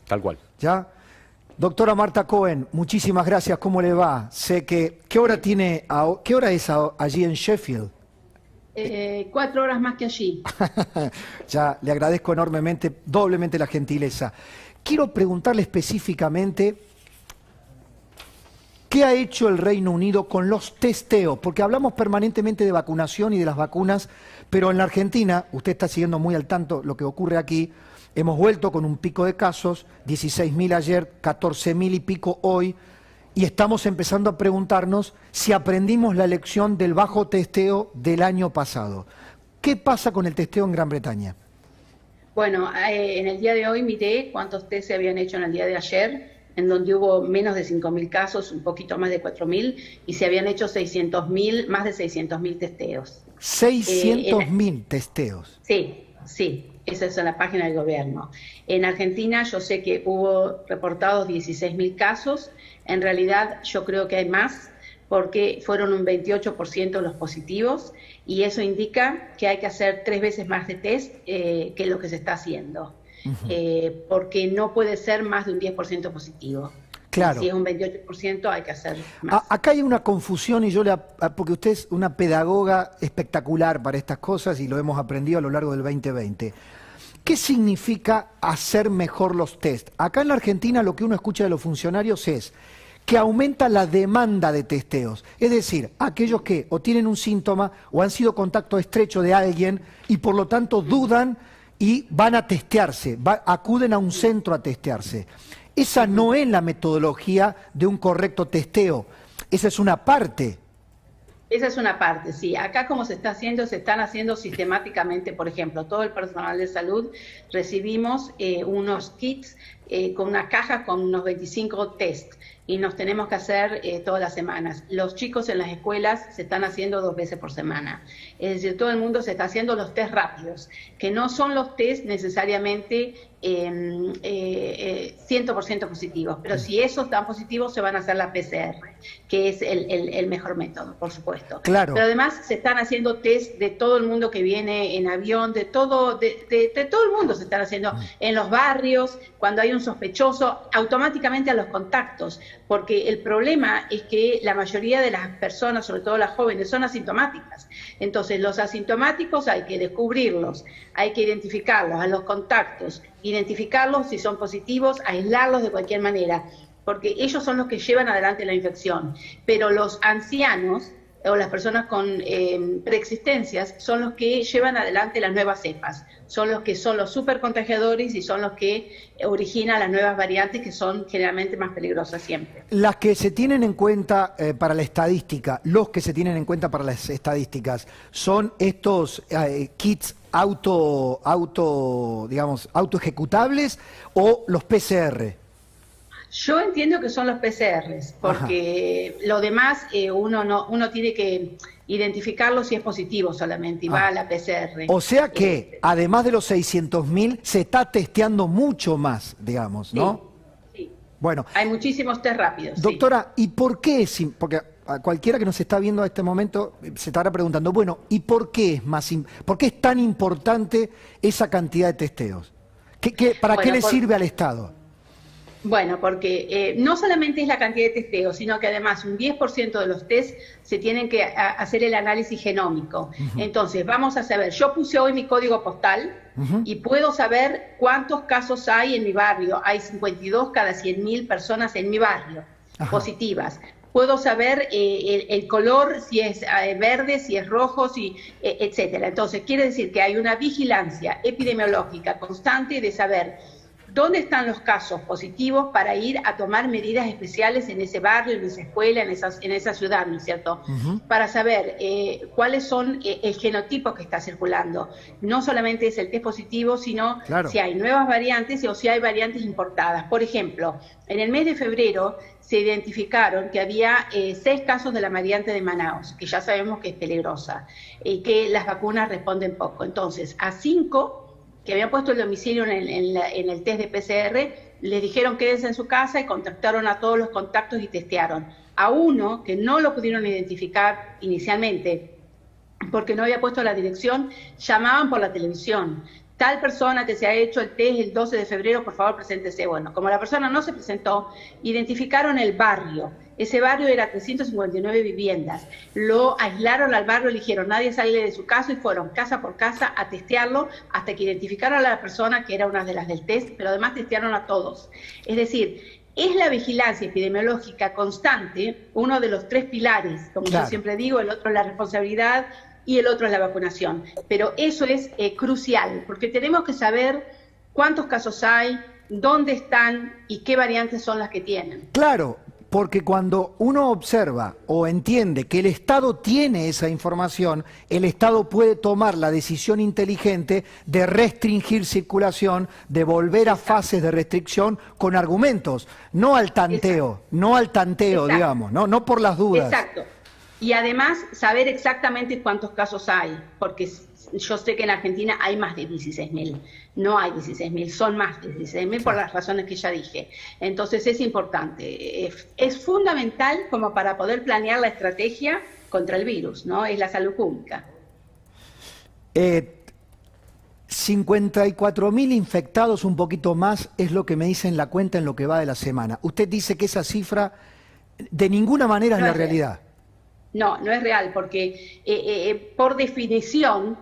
Tal cual. ¿Ya? Doctora Marta Cohen, muchísimas gracias. ¿Cómo le va? Sé que... ¿Qué hora es allí en Sheffield? 4 horas más que allí. Ya, le agradezco enormemente, doblemente la gentileza. Quiero preguntarle específicamente qué ha hecho el Reino Unido con los testeos, porque hablamos permanentemente de vacunación y de las vacunas, pero en la Argentina, usted está siguiendo muy al tanto lo que ocurre aquí, hemos vuelto con un pico de casos, 16.000 ayer, 14.000 y pico hoy, y estamos empezando a preguntarnos si aprendimos la lección del bajo testeo del año pasado. ¿Qué pasa con el testeo en Gran Bretaña? Bueno, en el día de hoy miré cuántos test se habían hecho en el día de ayer, en donde hubo menos de 5.000 casos, un poquito más de 4.000, y se habían hecho 600.000, más de 600.000 testeos. 600.000 testeos. Sí, sí. Esa es en la página del gobierno. En Argentina yo sé que hubo reportados 16.000 casos. En realidad yo creo que hay más porque fueron un 28% los positivos y eso indica que hay que hacer 3 veces más de test que lo que se está haciendo. Porque no puede ser más de un 10% positivo. Claro. Si es un 28% hay que hacer más. Acá hay una confusión y porque usted es una pedagoga espectacular para estas cosas y lo hemos aprendido a lo largo del 2020. ¿Qué significa hacer mejor los test? Acá en la Argentina lo que uno escucha de los funcionarios es que aumenta la demanda de testeos. Es decir, aquellos que o tienen un síntoma o han sido contacto estrecho de alguien y por lo tanto dudan y van a testearse, acuden a un centro a testearse. Esa no es la metodología de un correcto testeo, esa es una parte. Esa es una parte, sí. Acá como se están haciendo sistemáticamente, por ejemplo, todo el personal de salud recibimos unos kits con una caja con unos 25 test y nos tenemos que hacer todas las semanas. Los chicos en las escuelas se están haciendo 2 veces por semana. Es decir, todo el mundo se está haciendo los test rápidos, que no son los test necesariamente 100% positivos, pero si esos dan positivos se van a hacer la PCR, que es el mejor método, por supuesto. Claro. Pero además se están haciendo test de todo el mundo que viene en avión, de todo el mundo se están haciendo en los barrios, cuando hay un sospechoso, automáticamente a los contactos, porque el problema es que la mayoría de las personas, sobre todo las jóvenes, son asintomáticas. Entonces los asintomáticos hay que descubrirlos, hay que identificarlos a los contactos, identificarlos si son positivos, aislarlos de cualquier manera, porque ellos son los que llevan adelante la infección. Pero los ancianos o las personas con preexistencias son los que llevan adelante las nuevas cepas, son los que son los supercontagiadores y son los que originan las nuevas variantes que son generalmente más peligrosas siempre. Las que se tienen en cuenta para la estadística, los que se tienen en cuenta para las estadísticas, son estos kits autoejecutables o los PCR. Yo entiendo que son los PCRs, porque lo demás uno tiene que identificarlo si es positivo solamente y va a la PCR. O sea que, además de los 600.000, se está testeando mucho más, digamos, ¿no? Sí. Bueno. Hay muchísimos test rápidos. Doctora, ¿y por qué? Porque a cualquiera que nos está viendo a este momento se estará preguntando, bueno, ¿y por qué es tan importante esa cantidad de testeos? ¿Para qué le sirve al Estado? Bueno, porque no solamente es la cantidad de testeos, sino que además un 10% de los test se tienen que hacer el análisis genómico. Entonces, vamos a saber, yo puse hoy mi código postal y puedo saber cuántos casos hay en mi barrio. Hay 52 cada 100.000 personas en mi barrio positivas. Puedo saber el color, si es verde, si es rojo, etcétera. Entonces, quiere decir que hay una vigilancia epidemiológica constante de saber dónde están los casos positivos para ir a tomar medidas especiales en ese barrio, en esa escuela, en esa ciudad, ¿no es cierto? Para saber cuáles son el genotipo que está circulando. No solamente es el test positivo, sino si hay nuevas variantes o si hay variantes importadas. Por ejemplo, en el mes de febrero se identificaron que había 6 casos de la variante de Manaus, que ya sabemos que es peligrosa y que las vacunas responden poco. Entonces, a 5 que habían puesto el domicilio en el test de PCR, les dijeron quédense en su casa y contactaron a todos los contactos y testearon. A uno que no lo pudieron identificar inicialmente porque no había puesto la dirección, llamaban por la televisión. tal persona que se ha hecho el test el 12 de febrero, por favor, preséntese. Bueno, como la persona no se presentó, identificaron el barrio. Ese barrio era 359 viviendas. Lo aislaron al barrio, le dijeron, nadie sale de su casa y fueron casa por casa a testearlo hasta que identificaron a la persona que era una de las del test, pero además testearon a todos. Es decir, es la vigilancia epidemiológica constante, uno de los 3 pilares, como yo siempre digo, el otro es la responsabilidad y el otro es la vacunación. Pero eso es crucial, porque tenemos que saber cuántos casos hay, dónde están y qué variantes son las que tienen. Claro, porque cuando uno observa o entiende que el Estado tiene esa información, el Estado puede tomar la decisión inteligente de restringir circulación, de volver a fases de restricción con argumentos, no al tanteo, no al tanteo, digamos, no por las dudas. Exacto. Y además saber exactamente cuántos casos hay, porque yo sé que en Argentina hay más de 16.000, no hay 16.000, son más de 16.000 por las razones que ya dije. Entonces es importante, es fundamental como para poder planear la estrategia contra el virus, ¿no? Es la salud pública. 54.000 infectados, un poquito más, es lo que me dice en la cuenta en lo que va de la semana. Usted dice que esa cifra de ninguna manera es la realidad. No, no es real, porque por definición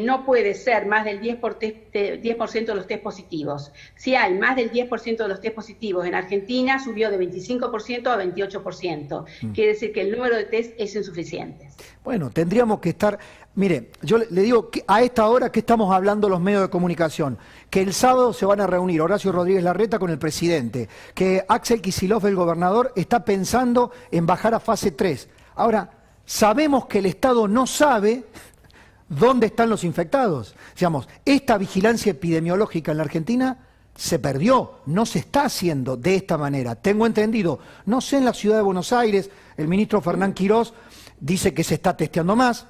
no puede ser más del 10% de los test positivos. Si hay más del 10% de los test positivos en Argentina, subió de 25% a 28%. Quiere decir que el número de test es insuficiente. Bueno, tendríamos que estar... Mire, yo le digo que a esta hora que estamos hablando los medios de comunicación, que el sábado se van a reunir Horacio Rodríguez Larreta con el presidente, que Axel Kicillof, el gobernador, está pensando en bajar a fase 3. Ahora, sabemos que el Estado no sabe dónde están los infectados. Digamos, esta vigilancia epidemiológica en la Argentina se perdió, no se está haciendo de esta manera. Tengo entendido, no sé en la ciudad de Buenos Aires, el ministro Fernán Quirós dice que se está testeando más,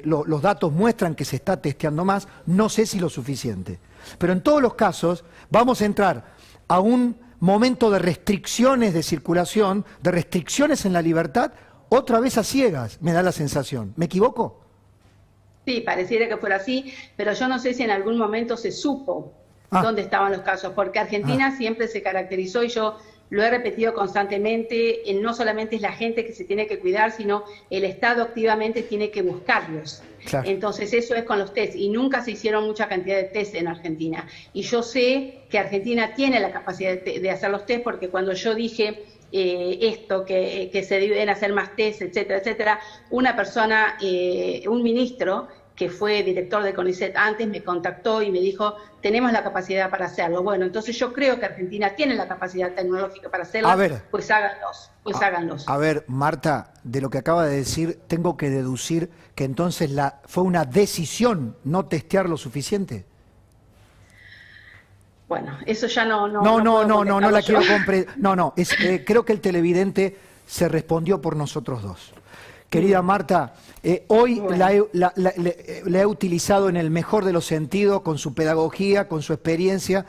los datos muestran que se está testeando más, no sé si lo suficiente. Pero en todos los casos vamos a entrar a un momento de restricciones de circulación, de restricciones en la libertad, otra vez a ciegas, me da la sensación. ¿Me equivoco? Sí, pareciera que fuera así, pero yo no sé si en algún momento se supo dónde estaban los casos, porque Argentina siempre se caracterizó, y yo lo he repetido constantemente, no solamente es la gente que se tiene que cuidar, sino el Estado activamente tiene que buscarlos. Claro. Entonces eso es con los test, y nunca se hicieron mucha cantidad de test en Argentina. Y yo sé que Argentina tiene la capacidad de hacer los test, porque cuando yo dije... que se deben hacer más test, etcétera, etcétera. Una persona, un ministro que fue director de CONICET antes, me contactó y me dijo, tenemos la capacidad para hacerlo. Bueno, entonces yo creo que Argentina tiene la capacidad tecnológica para hacerlo, pues háganlos. A ver, Marta, de lo que acaba de decir, tengo que deducir que entonces fue una decisión no testear lo suficiente. Bueno, eso ya no la quiero comprender. No, creo que el televidente se respondió por nosotros dos. Querida Marta, hoy bueno. la he utilizado en el mejor de los sentidos, con su pedagogía, con su experiencia.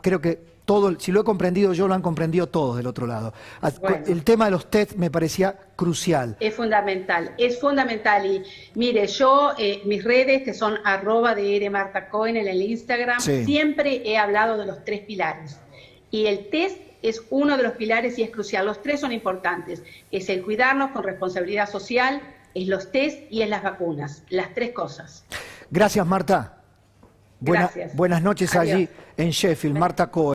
Creo que todo, si lo he comprendido yo, lo han comprendido todos del otro lado. Bueno. El tema de los test me parecía crucial. Es fundamental. Y mire, yo, mis redes, que son @drmartacohen en el Instagram, siempre he hablado de los 3 pilares. Y el test es uno de los pilares y es crucial. Los 3 son importantes. Es el cuidarnos con responsabilidad social, es los test y es las vacunas. Las 3 cosas. Gracias, Marta. Gracias. Buenas noches. Adiós. Allí en Sheffield. Marta Cohen.